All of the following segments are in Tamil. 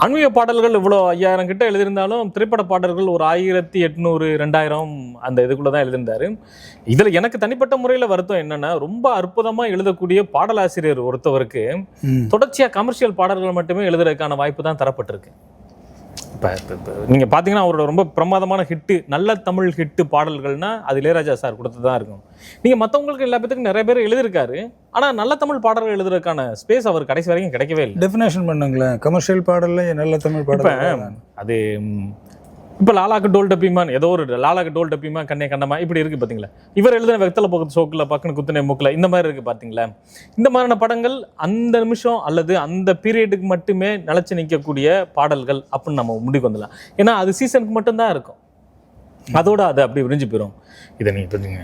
ஆன்மீக பாடல்கள் இவ்வளோ 5000 கிட்ட எழுதியிருந்தாலும் திரைப்பட பாடல்கள் ஒரு 1800 2000 அந்த இதுக்குள்ள தான் எழுதியிருந்தாரு. இதில் எனக்கு தனிப்பட்ட முறையில் வருத்தம் என்னன்னா, ரொம்ப அற்புதமாக எழுதக்கூடிய பாடலாசிரியர் ஒருத்தவருக்கு தொடர்ச்சியாக கமர்ஷியல் பாடல்கள் மட்டுமே எழுதுறதுக்கான வாய்ப்பு தான் தரப்பட்டிருக்கு. இப்போ நீங்கள் பார்த்தீங்கன்னா அவரோட ரொம்ப பிரமாதமான ஹிட்டு, நல்ல தமிழ் ஹிட்டு பாடல்கள்னா அது இளையராஜா சார் கொடுத்து தான் இருக்கும். நீங்கள் மற்றவங்களுக்கு எல்லா பேத்துக்கும் நிறைய பேர் எழுதியிருக்காரு, ஆனால் நல்ல தமிழ் பாடல்கள் எழுதுறதுக்கான ஸ்பேஸ் அவர் கடைசி வரைக்கும் கிடைக்கவே இல்லை. டெஃபினேஷன் பண்ணுங்களேன், கமர்ஷியல் பாடல்ல நல்ல தமிழ் பாடல். அது இப்போ லாலாக்கு டோல் டப்பிமான், ஏதோ ஒரு லாலாக்கு டோல் டப்பிமா கண்ணே கண்ணமா இப்படி இருக்குது பார்த்தீங்களா. இவர் எழுதின வெத்தலை போக்குது சோக்கில் பக்குன்னு குத்துனே மூக்கில் இந்த மாதிரி இருக்குது பார்த்தீங்களா. இந்த மாதிரியான படங்கள் அந்த நிமிஷம் அல்லது அந்த பீரியடுக்கு மட்டுமே நிலச்சி நிற்கக்கூடிய பாடல்கள் அப்படின்னு நம்ம முடிவுக்கு வந்துடலாம். ஏன்னா அது சீசனுக்கு மட்டும்தான் இருக்கும், அதோட அது அப்படி விரிஞ்சு போயிடும். இதை நீங்கள் பார்த்தீங்க,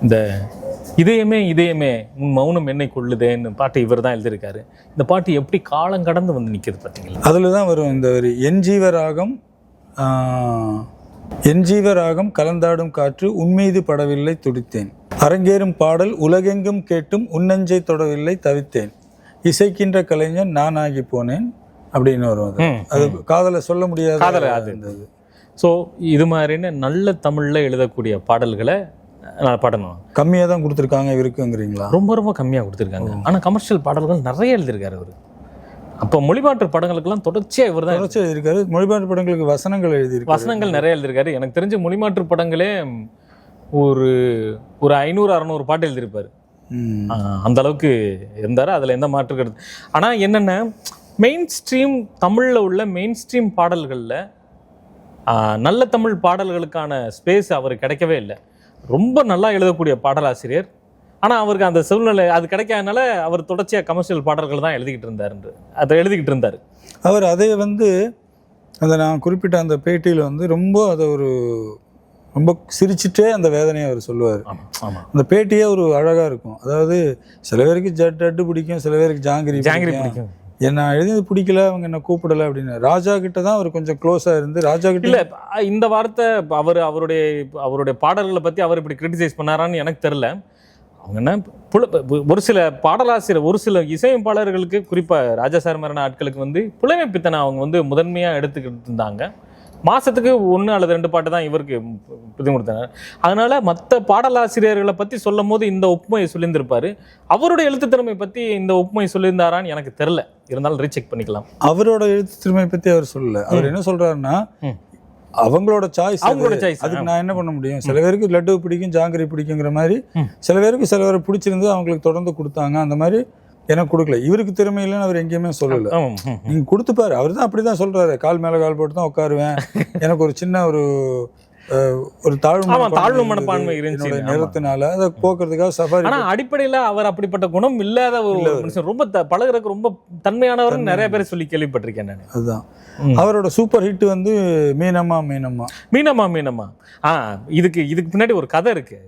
இந்த இதயமே இதயமே உன் மௌனம் என்னை கொள்ளுதேன்னு பாட்டு இவர் தான் எழுதியிருக்காரு. இந்த பாட்டு எப்படி காலம் கடந்து வந்து நிற்கிது பார்த்தீங்களா. அதில் தான் வரும் இந்த ஒரு என் ஜீவராகம் கலந்தாடும் காற்று உன்மீது படவில்லை துடித்தேன், அரங்கேறும் பாடல் உலகெங்கும் கேட்டும் உன்னஞ்சை தொடவில்லை தவித்தேன், இசைக்கின்ற கலைஞன் நான் ஆகி போனேன் அப்படின்னு வரும். அது காதலை சொல்ல முடியாத காதலை அது. ஸோ இது மாதிரின்னு நல்ல தமிழில் எழுதக்கூடிய பாடல்களை பாடணும் கம்மியாக தான் கொடுத்துருக்காங்க இவருக்குங்கிறீங்களா? ரொம்ப ரொம்ப கம்மியாக கொடுத்துருக்காங்க. ஆனால் கமர்ஷியல் பாடல்கள் நிறைய எழுதியிருக்காரு அவர். அப்போ மொழிமாற்று படங்களுக்கெல்லாம் தொடர்ச்சியாக இவர் தான் எழுதியிருக்காரு. மொழிமாற்று படங்களுக்கு வசனங்கள் எழுதியிருக்காரு, வசனங்கள் நிறைய எழுதியிருக்காரு. எனக்கு தெரிஞ்ச மொழிமாற்று படங்களே ஒரு 500-600 பாட்டு எழுதியிருப்பார். அந்த அளவுக்கு இருந்தார், அதில் எந்த மாற்று கருத்து. ஆனால் என்னென்ன மெயின் ஸ்ட்ரீம் தமிழில் உள்ள மெயின் ஸ்ட்ரீம் பாடல்களில் நல்ல தமிழ் பாடல்களுக்கான ஸ்பேஸ் அவர் கிடைக்கவே இல்லை. ரொம்ப நல்லா எழுதக்கூடிய பாடலாசிரியர், ஆனால் அவருக்கு அந்த சூழ்நிலை அது கிடைக்காதனால அவர் தொடர்ச்சியாக கமர்ஷியல் பாடல்கள் தான் எழுதிக்கிட்டு இருந்தார். அவர் அதை அந்த நான் குறிப்பிட்ட அந்த பேட்டியில் ரொம்ப அதை ரொம்ப சிரிச்சுட்டே அந்த வேதனையை அவர் சொல்லுவார். அந்த பேட்டியே ஒரு அழகாக இருக்கும். அதாவது சில பேருக்கு ஜட்டு பிடிக்கும், சில பேருக்கு ஜாங்கிரி பிடிக்கும். என்ன எழுதியது பிடிக்கல, அவங்க என்ன கூப்பிடலை அப்படின்னு. ராஜா கிட்ட தான் அவர் கொஞ்சம் க்ளோஸாக இருந்து ராஜா கிட்ட இல்லை இந்த வார்த்தை அவருடைய பாடல்களை பற்றி அவர் இப்படி கிரிட்டிசைஸ் பண்ணாரான்னு எனக்கு தெரில. அவங்க என்ன ஒரு சில பாடலாசிரியர், ஒரு சில இசையமைப்பாளர்களுக்கு, குறிப்பாக ராஜா சார் மாதிரியான ஆட்களுக்கு புலமை பித்தனை அவங்க முதன்மையாக எடுத்துக்கிட்டு இருந்தாங்க. மாதத்துக்கு 1 அல்லது 2 பாட்டு தான் இவருக்கு இது கொடுத்தாங்க. அதனால மற்ற பாடலாசிரியர்களை பற்றி சொல்லும் போது இந்த ஒப்புமையை சொல்லியிருந்திருப்பாரு. அவருடைய எழுத்து திறமை பற்றி இந்த ஒப்புமை சொல்லியிருந்தாரான்னு எனக்கு தெரில. இருந்தாலும் ரீசெக் பண்ணிக்கலாம். அவரோட எழுத்து திறமை பற்றி அவர் சொல்லல. அவர் என்ன சொல்றாருன்னா, அவங்களோட சாய்ஸ், அதுக்கு நான் என்ன பண்ண முடியும். சில பேருக்கு லட்டு பிடிக்கும், ஜாங்கிரி பிடிக்குங்கிற மாதிரி, சில பேருக்கு சில பேரை பிடிச்சிருந்து அவங்களுக்கு தொடர்ந்து கொடுத்தாங்க. அந்த மாதிரி எனக்கு கொடுக்கல. இவருக்கு திறமை இல்லைன்னு அவர் எங்கேயுமே சொல்லல. நீங்க கொடுத்துப்பாரு. அவர் தான் அப்படிதான் சொல்றாரு, கால் மேல கால் போட்டு தான் உட்காருவேன், எனக்கு ஒரு சின்ன ஒரு தாழ்வு மனப்பான்மை இருந்துச்சு நேரத்தினால, அதை போக்குறதுக்காக சஃபாரி. ஆனா அடிப்படையில அவர் அப்படிப்பட்ட குணம் இல்லாத ஒரு மனுஷன், ரொம்ப பழகுறதுக்கு ரொம்ப தன்மையானவர் நிறைய பேர் சொல்லி கேள்விப்பட்டிருக்கேன் நான். அதுதான் அவரோட சூப்பர் ஹிட் மீனம்மா மீனம்மா மீனம்மா மீனம்மா. இதுக்கு பின்னாடி ஒரு கதை இருக்கு.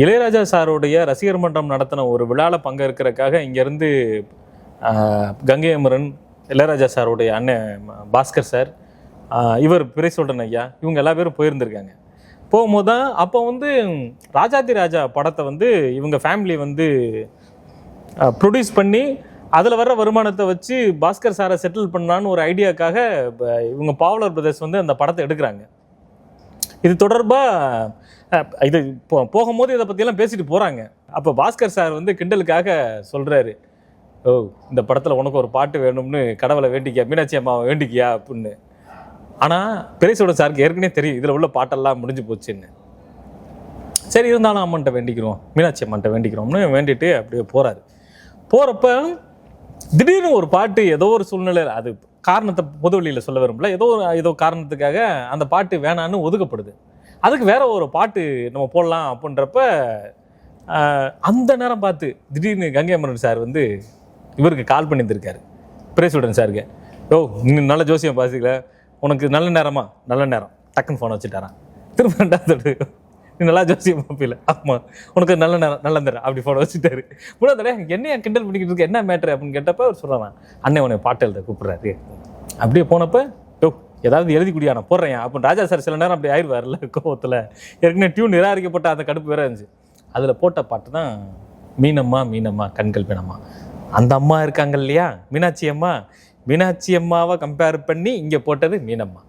இளையராஜா சாருடைய ரசிகர் மன்றம் நடத்தின ஒரு விழாவில் பங்கேற்கிறதுக்காக இங்கேருந்து கங்கை அமரன், இளையராஜா சாருடைய அண்ணன் பாஸ்கர் சார், இவர் பிறை சொல்கிறேன் ஐயா, இவங்க எல்லா பேரும் போயிருந்திருக்காங்க. போகும்போது தான் அப்போ ராஜாதி ராஜா படத்தை இவங்க ஃபேமிலி ப்ரொடியூஸ் பண்ணி அதில் வர்ற வருமானத்தை வச்சு பாஸ்கர் சாரை செட்டில் பண்ணலான்னு ஒரு ஐடியாக்காக இவங்க பாவலர் பிரதர்ஸ் அந்த படத்தை எடுக்கிறாங்க. இது தொடர்பாக இது போகும்போது இதை பற்றியெல்லாம் பேசிட்டு போகிறாங்க. அப்போ பாஸ்கர் சார் கிண்டலுக்காக சொல்கிறாரு, ஓ இந்த படத்தில் உனக்கு ஒரு பாட்டு வேணும்னு கடவுளை வேண்டிக்கியா, மீனாட்சி அம்மாவை வேண்டிக்கியா அப்படின்னு. ஆனால் பெரியசோட சாருக்கு ஏற்கனவே தெரியும் இதில் உள்ள பாட்டெல்லாம் முடிஞ்சு போச்சுன்னு. சரி இருந்தாலும் அம்மன்ட்ட வேண்டிக்கிறோம், மீனாட்சி அம்மன்ட்ட வேண்டிக்கிறோம்னு வேண்டிட்டு அப்படியே போகிறாரு. போகிறப்ப திடீர்னு ஒரு பாட்டு ஏதோ ஒரு சூழ்நிலையில், அது காரணத்தை பொது வழியில் சொல்ல வரும்ல, ஏதோ காரணத்துக்காக அந்த பாட்டு வேணான்னு ஒதுக்கப்படுது. அதுக்கு வேற ஒரு பாட்டு நம்ம போடலாம் அப்படின்றப்ப அந்த நேரம் பார்த்து திடீர்னு கங்கை அமரன் சார் இவருக்கு கால் பண்ணியிருந்திருக்காரு பிரேசுடன் சாருக்கு. ஓ இன்னும் நல்ல ஜோசியம் பாசிக்கல, உனக்கு நல்ல நேரமா, நல்ல நேரம், டக்குன்னு ஃபோனை வச்சுட்டாரான். திரும்ப 2வது நீ நல்லா ஜோசியம் பார்ப்பில்ல, ஆமாம் உனக்கு நல்ல நேரம், நல்ல நேரம் அப்படி ஃபோனை வச்சுட்டாரு. 3வது என்னையா கிண்டல் பண்ணிக்கிட்டு இருக்கு, என்ன மேட்ரு அப்படின்னு கேட்டப்ப அவர் சொல்கிறான், அண்ணன் உன்னை பாட்டு எழுத கூப்பிட்றாரு. அப்படியே போனப்போ ஏதாவது எழுதி குடியா நான் போடுறேன் அப்படின்னு ராஜா சார் சில நேரம் அப்படி ஆயிடுவார்ல கோவத்தில். ஏற்கனவே டியூன் நிராகரிக்கப்பட்ட அந்த கடுப்பு வேற இருந்துச்சு. அதில் போட்ட பாட்டு தான் மீனம்மா மீனம்மா கண்கள் மீனம்மா. அந்த அம்மா இருக்காங்க இல்லையா மீனாட்சி அம்மா, மீனாட்சி அம்மாவை கம்பேர் பண்ணி இங்கே போட்டது மீனம்மா.